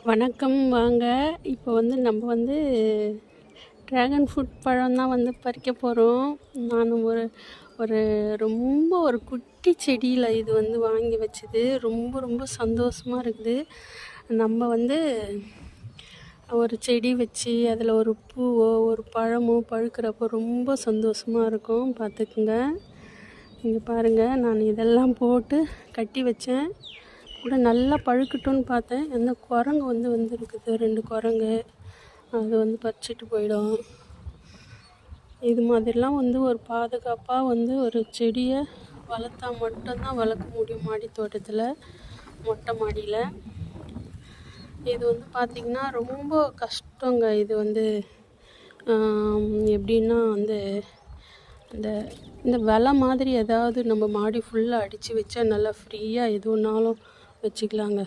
வணக்கம். வாங்க. இப்போ நம்ம ட்ராகன் ஃப்ரூட் பழம் தான் பறிக்க போகிறோம். நான் ஒரு ஒரு ரொம்ப ஒரு குட்டி செடியில் இது வாங்கி வச்சது. ரொம்ப ரொம்ப சந்தோஷமாக இருக்குது. நம்ம ஒரு செடி வச்சு அதில் ஒரு பூவோ ஒரு பழமோ பழுக்கிறப்போ ரொம்ப சந்தோஷமாக இருக்கும். பார்த்துக்குங்க. இங்கே பாருங்கள், நான் இதெல்லாம் போட்டு கட்டி வச்சேன். கூட நல்லா பழுக்கட்டும்னு பார்த்தேன். அந்த குரங்கு வந்துருக்குது, 2 குரங்கு. அது பறிச்சிட்டு போயிடும். இது மாதிரிலாம் ஒரு பாதுகாப்பாக ஒரு செடியை வளர்த்தா மட்டும்தான் வளர்க்க முடியும் மாடி தோட்டத்தில், மொட்டை மாடியில். இது பார்த்திங்கன்னா ரொம்ப கஷ்டங்க. இது எப்படின்னா இந்த விலை மாதிரி ஏதாவது நம்ம மாடி ஃபுல்லாக அடித்து வச்சா நல்லா ஃப்ரீயாக எது வேணாலும் வச்சுக்கலாங்க.